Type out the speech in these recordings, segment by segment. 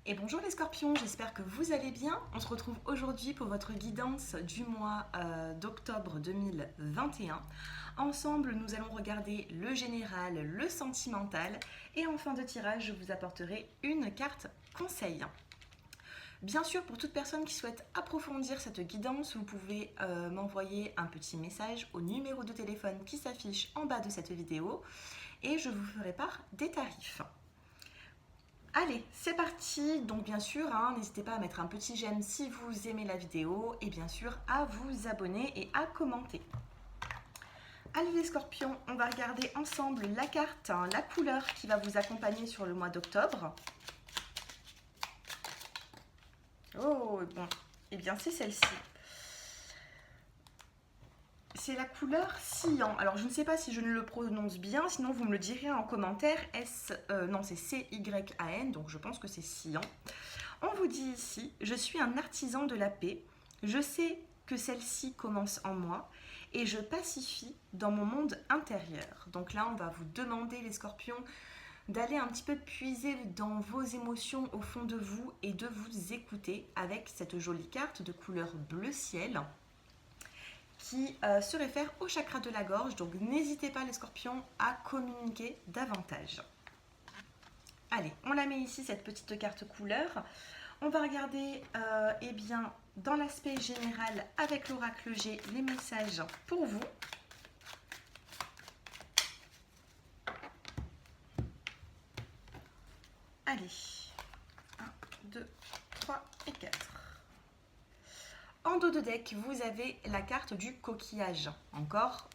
Et bonjour les scorpions, j'espère que vous allez bien. On se retrouve aujourd'hui pour votre guidance du mois d'octobre 2021. Ensemble, nous allons regarder le général, le sentimental et en fin de tirage, je vous apporterai une carte conseil. Bien sûr, pour toute personne qui souhaite approfondir cette guidance, vous pouvez m'envoyer un petit message au numéro de téléphone qui s'affiche en bas de cette vidéo et je vous ferai part des tarifs. Allez, c'est parti. Donc bien sûr, n'hésitez pas à mettre un petit j'aime si vous aimez la vidéo et bien sûr à vous abonner et à commenter. Allez les scorpions, on va regarder ensemble la carte, la couleur qui va vous accompagner sur le mois d'octobre. Oh, bon, et bien c'est celle-ci. C'est la couleur cyan. Alors je ne sais pas si je ne le prononce bien, sinon vous me le direz en commentaire. Non, c'est C-Y-A-N, donc je pense que c'est cyan. On vous dit ici, je suis un artisan de la paix. Je sais que celle-ci commence en moi et je pacifie dans mon monde intérieur. Donc là, on va vous demander, les scorpions, d'aller un petit peu puiser dans vos émotions au fond de vous et de vous écouter avec cette jolie carte de couleur bleu ciel qui se réfère au chakra de la gorge. Donc n'hésitez pas les scorpions à communiquer davantage. Allez, on la met ici, cette petite carte couleur. On va regarder eh bien, dans l'aspect général avec l'oracle G les messages pour vous. Allez, 1, 2, 3 et 4. En dos de deck, vous avez la carte du coquillage. Encore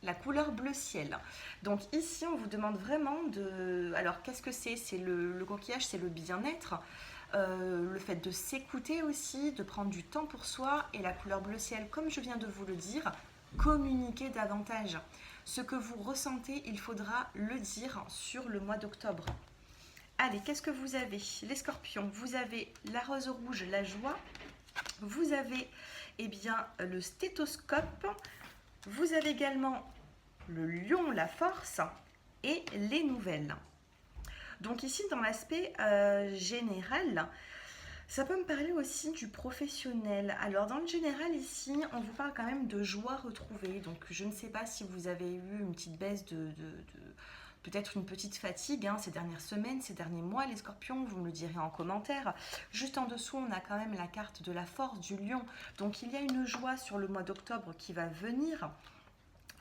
la couleur bleu ciel. Donc ici, on vous demande vraiment de... Alors, qu'est-ce que c'est? C'est le coquillage, c'est le bien-être, le fait de s'écouter aussi, de prendre du temps pour soi. Et la couleur bleu ciel, comme je viens de vous le dire, communiquer davantage. Ce que vous ressentez, il faudra le dire sur le mois d'octobre. Allez, qu'est-ce que vous avez? Les scorpions, vous avez la rose rouge, la joie. Vous avez eh bien, le stéthoscope. Vous avez également le lion, la force et les nouvelles. Donc ici, dans l'aspect général, ça peut me parler aussi du professionnel. Alors dans le général ici, on vous parle quand même de joie retrouvée. Donc je ne sais pas si vous avez eu une petite baisse peut-être une petite fatigue ces dernières semaines, ces derniers mois, les scorpions, vous me le direz en commentaire. Juste en dessous, on a quand même la carte de la force du lion. Donc il y a une joie sur le mois d'octobre qui va venir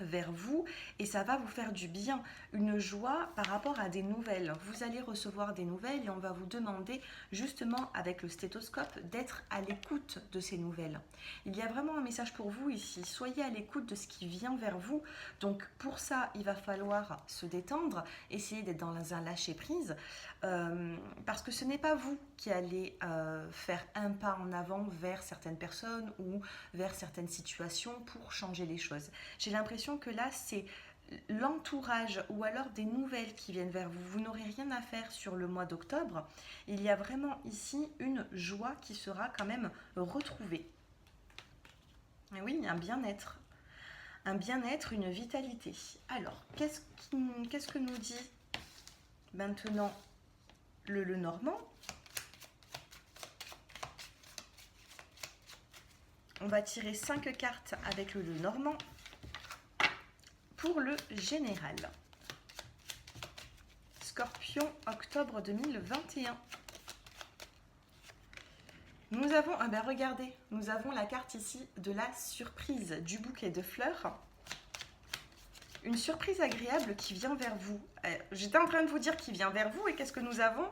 vers vous et ça va vous faire du bien, une joie par rapport à des nouvelles. Vous allez recevoir des nouvelles et on va vous demander justement avec le stéthoscope d'être à l'écoute de ces nouvelles. Il y a vraiment un message pour vous ici, soyez à l'écoute de ce qui vient vers vous. Donc pour ça, il va falloir se détendre, essayer d'être dans un lâcher-prise parce que ce n'est pas vous qui allez faire un pas en avant vers certaines personnes ou vers certaines situations pour changer les choses. J'ai l'impression que là, c'est l'entourage ou alors des nouvelles qui viennent vers vous. Vous n'aurez rien à faire sur le mois d'octobre. Il y a vraiment ici une joie qui sera quand même retrouvée. Et oui, un bien-être. Un bien-être, une vitalité. Alors, qu'est-ce que nous dit maintenant le Normand? On va tirer 5 cartes avec le Normand pour le général. Scorpion, octobre 2021. Nous avons, regardez, nous avons la carte ici de la surprise, du bouquet de fleurs. Une surprise agréable qui vient vers vous. J'étais en train de vous dire qui vient vers vous et qu'est-ce que nous avons?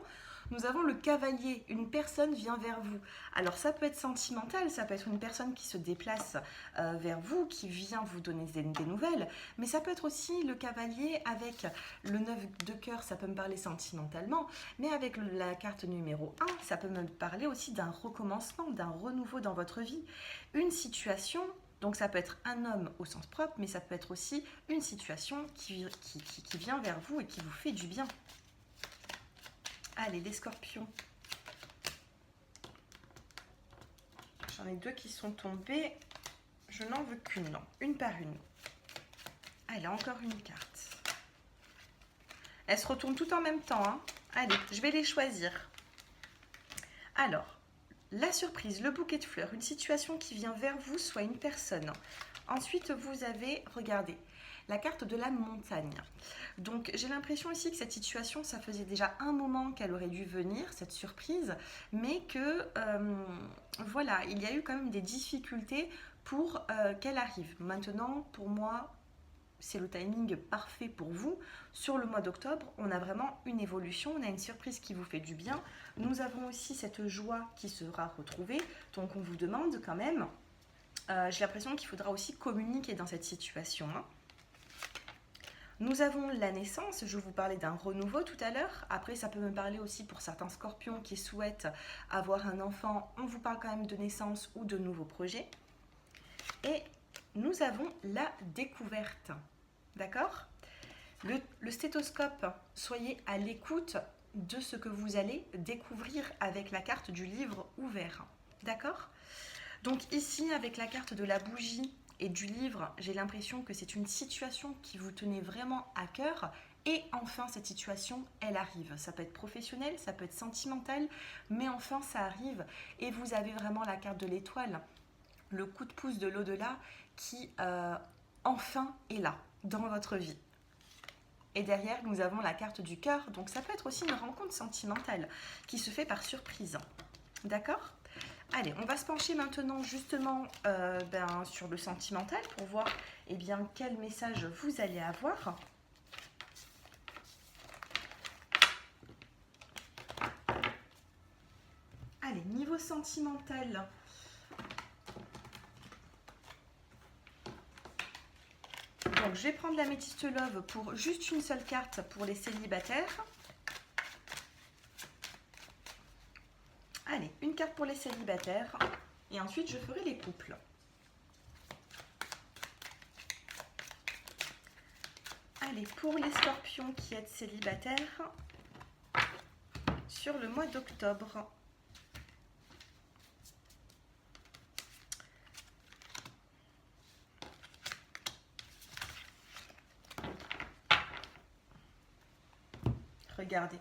Nous avons le cavalier, une personne vient vers vous. Alors ça peut être sentimental, ça peut être une personne qui se déplace vers vous, qui vient vous donner des nouvelles, mais ça peut être aussi le cavalier avec le 9 de cœur, ça peut me parler sentimentalement, mais avec la carte numéro 1, ça peut me parler aussi d'un recommencement, d'un renouveau dans votre vie. Une situation, donc ça peut être un homme au sens propre, mais ça peut être aussi une situation qui vient vers vous et qui vous fait du bien. Allez, les scorpions. J'en ai 2 qui sont tombés. Je n'en veux qu'une, non. Une par une. Allez, encore une carte. Elles se retournent toutes en même temps. Allez, je vais les choisir. Alors, la surprise, le bouquet de fleurs, une situation qui vient vers vous, soit une personne. Ensuite, vous avez, regardez, la carte de la montagne. Donc, j'ai l'impression ici que cette situation, ça faisait déjà un moment qu'elle aurait dû venir, cette surprise, mais que, voilà, il y a eu quand même des difficultés pour qu'elle arrive. Maintenant, pour moi, c'est le timing parfait pour vous. Sur le mois d'octobre, on a vraiment une évolution, on a une surprise qui vous fait du bien. Nous avons aussi cette joie qui sera retrouvée, donc on vous demande quand même, j'ai l'impression qu'il faudra aussi communiquer dans cette situation. Nous avons la naissance, je vous parlais d'un renouveau tout à l'heure. Après, ça peut me parler aussi pour certains scorpions qui souhaitent avoir un enfant. On vous parle quand même de naissance ou de nouveaux projets. Et nous avons la découverte. D'accord ? Le stéthoscope, soyez à l'écoute de ce que vous allez découvrir avec la carte du livre ouvert. D'accord ? Donc ici, avec la carte de la bougie et du livre, j'ai l'impression que c'est une situation qui vous tenait vraiment à cœur. Et enfin, cette situation, elle arrive. Ça peut être professionnel, ça peut être sentimental, mais enfin, ça arrive. Et vous avez vraiment la carte de l'étoile, le coup de pouce de l'au-delà qui enfin est là dans votre vie. Et derrière, nous avons la carte du cœur. Donc ça peut être aussi une rencontre sentimentale qui se fait par surprise. D'accord ? Allez, on va se pencher maintenant justement sur le sentimental pour voir quel message vous allez avoir. Allez, niveau sentimental. Donc, je vais prendre l'améthyste love pour juste une seule carte pour les célibataires. Allez, une carte pour les célibataires. Et ensuite, je ferai les couples. Allez, pour les scorpions qui êtes célibataires, sur le mois d'octobre. Regardez,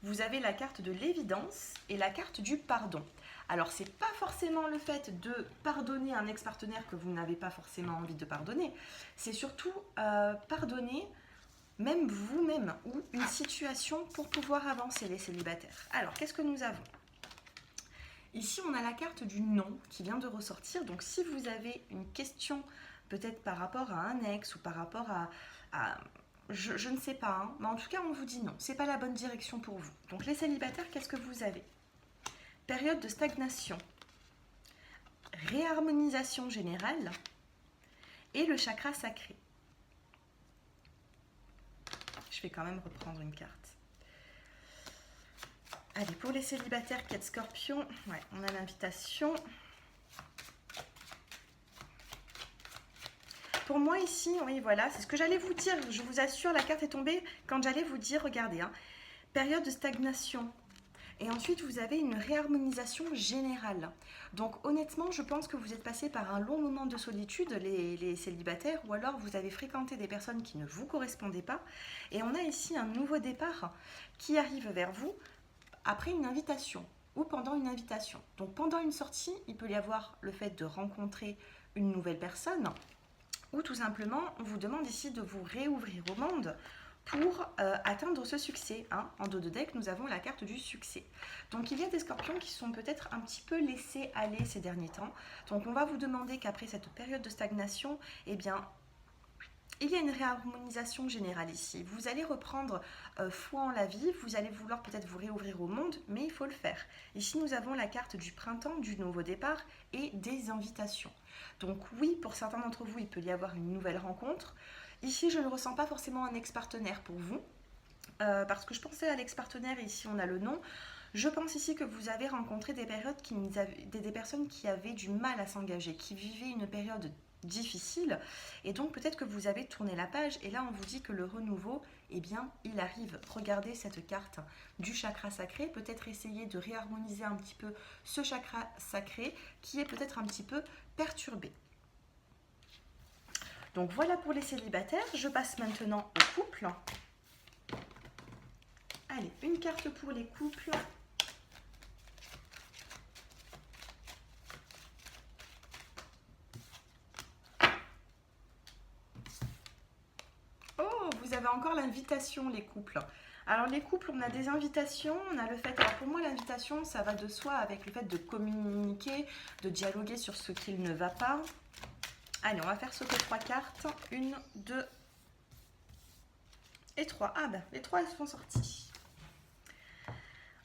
vous avez la carte de l'évidence et la carte du pardon. Alors, ce n'est pas forcément le fait de pardonner un ex-partenaire que vous n'avez pas forcément envie de pardonner. C'est surtout pardonner même vous-même ou une situation pour pouvoir avancer les célibataires. Alors, qu'est-ce que nous avons ? Ici, on a la carte du non qui vient de ressortir. Donc, si vous avez une question peut-être par rapport à un ex ou par rapport à je ne sais pas, hein, mais en tout cas, on vous dit non. Ce n'est pas la bonne direction pour vous. Donc, les célibataires, qu'est-ce que vous avez ? Période de stagnation, réharmonisation générale et le chakra sacré. Je vais quand même reprendre une carte. Allez, pour les célibataires qui êtes scorpions, ouais, on a l'invitation. Pour moi ici, oui, voilà, c'est ce que j'allais vous dire. Je vous assure, la carte est tombée quand j'allais vous dire, regardez, hein, période de stagnation. Et ensuite, vous avez une réharmonisation générale. Donc honnêtement, je pense que vous êtes passé par un long moment de solitude, les célibataires, ou alors vous avez fréquenté des personnes qui ne vous correspondaient pas. Et on a ici un nouveau départ qui arrive vers vous après une invitation ou pendant une invitation. Donc pendant une sortie, il peut y avoir le fait de rencontrer une nouvelle personne, ou tout simplement, on vous demande ici de vous réouvrir au monde pour atteindre ce succès. Hein. En dos de deck, nous avons la carte du succès. Donc il y a des scorpions qui sont peut-être un petit peu laissés aller ces derniers temps. Donc on va vous demander qu'après cette période de stagnation, eh bien, il y a une réharmonisation générale ici. Vous allez reprendre foi en la vie, vous allez vouloir peut-être vous réouvrir au monde, mais il faut le faire. Ici, nous avons la carte du printemps, du nouveau départ et des invitations. Donc oui, pour certains d'entre vous, il peut y avoir une nouvelle rencontre. Ici, je ne ressens pas forcément un ex-partenaire pour vous, parce que je pensais à l'ex-partenaire et ici on a le nom. Je pense ici que vous avez rencontré des personnes qui avaient du mal à s'engager, qui vivaient une période difficile, et donc peut-être que vous avez tourné la page et là on vous dit que le renouveau, eh bien il arrive. Regardez cette carte du chakra sacré, peut-être essayer de réharmoniser un petit peu ce chakra sacré qui est peut-être un petit peu perturbé. Donc voilà pour les célibataires. Je passe maintenant au couple. Allez, une carte pour les couples. avez encore l'invitation, les couples. Alors les couples, on a des invitations, on a le fait... Alors pour moi, l'invitation, ça va de soi avec le fait de communiquer, de dialoguer sur ce qu'il ne va pas. Allez, on va faire sauter 3 cartes. 1, 2 et 3. Ah ben, les 3, elles sont sorties.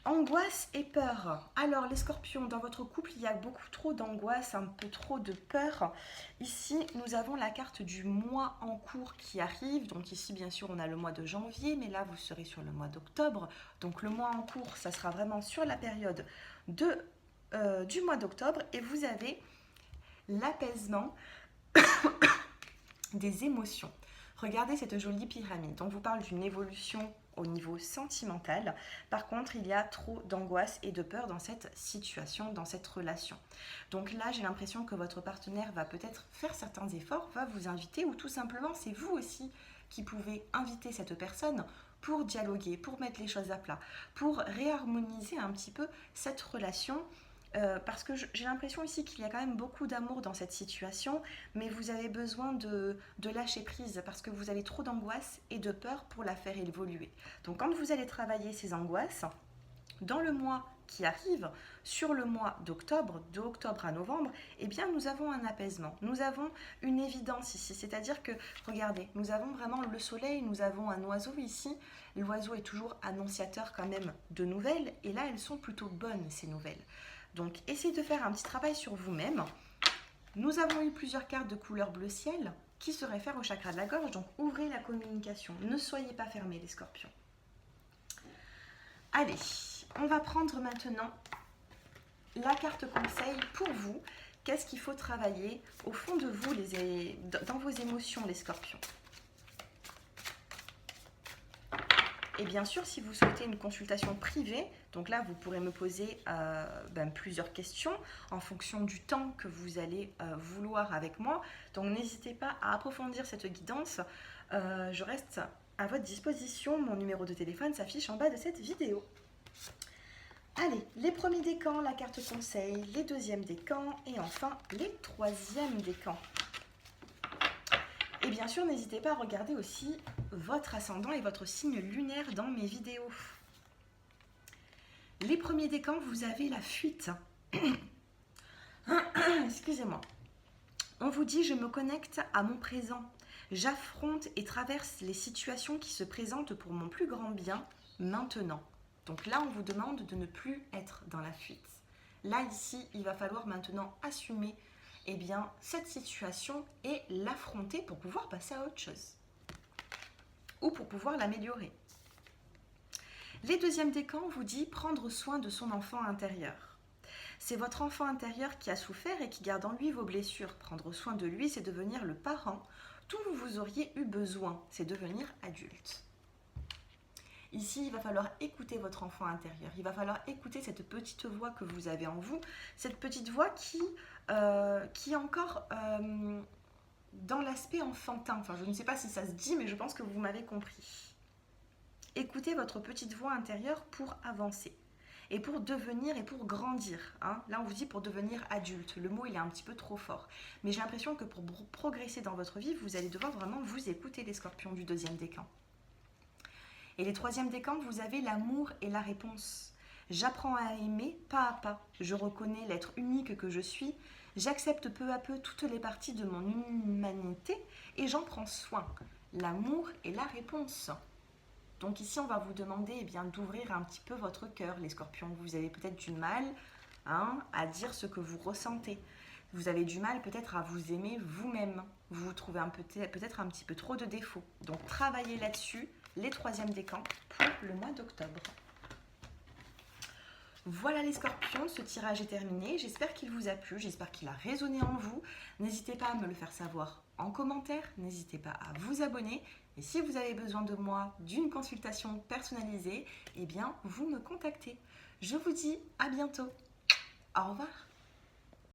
Angoisse et peur. Alors les scorpions, dans votre couple, il y a beaucoup trop d'angoisse, un peu trop de peur. Ici, nous avons la carte du mois en cours qui arrive. Donc ici, bien sûr, on a le mois de janvier, mais là, vous serez sur le mois d'octobre. Donc le mois en cours, ça sera vraiment sur la période du mois d'octobre. Et vous avez l'apaisement des émotions. Regardez cette jolie pyramide. On vous parle d'une évolution au niveau sentimental. Par contre, il y a trop d'angoisse et de peur dans cette situation, dans cette relation. Donc là, j'ai l'impression que votre partenaire va peut-être faire certains efforts, va vous inviter, ou tout simplement, c'est vous aussi qui pouvez inviter cette personne pour dialoguer, pour mettre les choses à plat, pour réharmoniser un petit peu cette relation. Parce que j'ai l'impression ici qu'il y a quand même beaucoup d'amour dans cette situation, mais vous avez besoin de lâcher prise parce que vous avez trop d'angoisse et de peur pour la faire évoluer. Donc quand vous allez travailler ces angoisses, dans le mois qui arrive, sur le mois d'octobre, de octobre à novembre, eh bien nous avons un apaisement, nous avons une évidence ici, c'est-à-dire que, regardez, nous avons vraiment le soleil, nous avons un oiseau ici, l'oiseau est toujours annonciateur quand même de nouvelles, et là elles sont plutôt bonnes ces nouvelles. Donc, essayez de faire un petit travail sur vous-même. Nous avons eu plusieurs cartes de couleur bleu ciel qui se réfèrent au chakra de la gorge. Donc, ouvrez la communication. Ne soyez pas fermés, les scorpions. Allez, on va prendre maintenant la carte conseil pour vous. Qu'est-ce qu'il faut travailler au fond de vous, dans vos émotions, les scorpions? Et bien sûr, si vous souhaitez une consultation privée, donc là, vous pourrez me poser plusieurs questions en fonction du temps que vous allez vouloir avec moi. Donc, n'hésitez pas à approfondir cette guidance. Je reste à votre disposition. Mon numéro de téléphone s'affiche en bas de cette vidéo. Allez, les premiers décans, la carte conseil, les deuxièmes décans et enfin les troisièmes décans. Et bien sûr, n'hésitez pas à regarder aussi votre ascendant et votre signe lunaire dans mes vidéos. Les premiers décans, vous avez la fuite. Excusez-moi. On vous dit, je me connecte à mon présent. J'affronte et traverse les situations qui se présentent pour mon plus grand bien maintenant. Donc là, on vous demande de ne plus être dans la fuite. Là, ici, il va falloir maintenant assumer cette situation et l'affronter pour pouvoir passer à autre chose. Ou pour pouvoir l'améliorer. Les deuxièmes décans vous dit prendre soin de son enfant intérieur. C'est votre enfant intérieur qui a souffert et qui garde en lui vos blessures. Prendre soin de lui, c'est devenir le parent dont vous auriez eu besoin. C'est devenir adulte. Ici, il va falloir écouter votre enfant intérieur. Il va falloir écouter cette petite voix que vous avez en vous. Cette petite voix qui est encore dans l'aspect enfantin. Enfin, je ne sais pas si ça se dit, mais je pense que vous m'avez compris. Écoutez votre petite voix intérieure pour avancer. Et pour devenir et pour grandir. Hein. Là, on vous dit pour devenir adulte. Le mot, il est un petit peu trop fort. Mais j'ai l'impression que pour progresser dans votre vie, vous allez devoir vraiment vous écouter, les scorpions du deuxième décan. Et les troisièmes décans, vous avez l'amour et la réponse. J'apprends à aimer pas à pas. Je reconnais l'être unique que je suis. J'accepte peu à peu toutes les parties de mon humanité et j'en prends soin. L'amour et la réponse. Donc ici, on va vous demander d'ouvrir un petit peu votre cœur, les scorpions. Vous avez peut-être du mal à dire ce que vous ressentez. Vous avez du mal peut-être à vous aimer vous-même. Vous vous trouvez peut-être un petit peu trop de défauts. Donc travaillez là-dessus. Les troisièmes décans pour le mois d'octobre. Voilà les scorpions, ce tirage est terminé. J'espère qu'il vous a plu, j'espère qu'il a résonné en vous. N'hésitez pas à me le faire savoir en commentaire, n'hésitez pas à vous abonner. Et si vous avez besoin de moi, d'une consultation personnalisée, vous me contactez. Je vous dis à bientôt. Au revoir.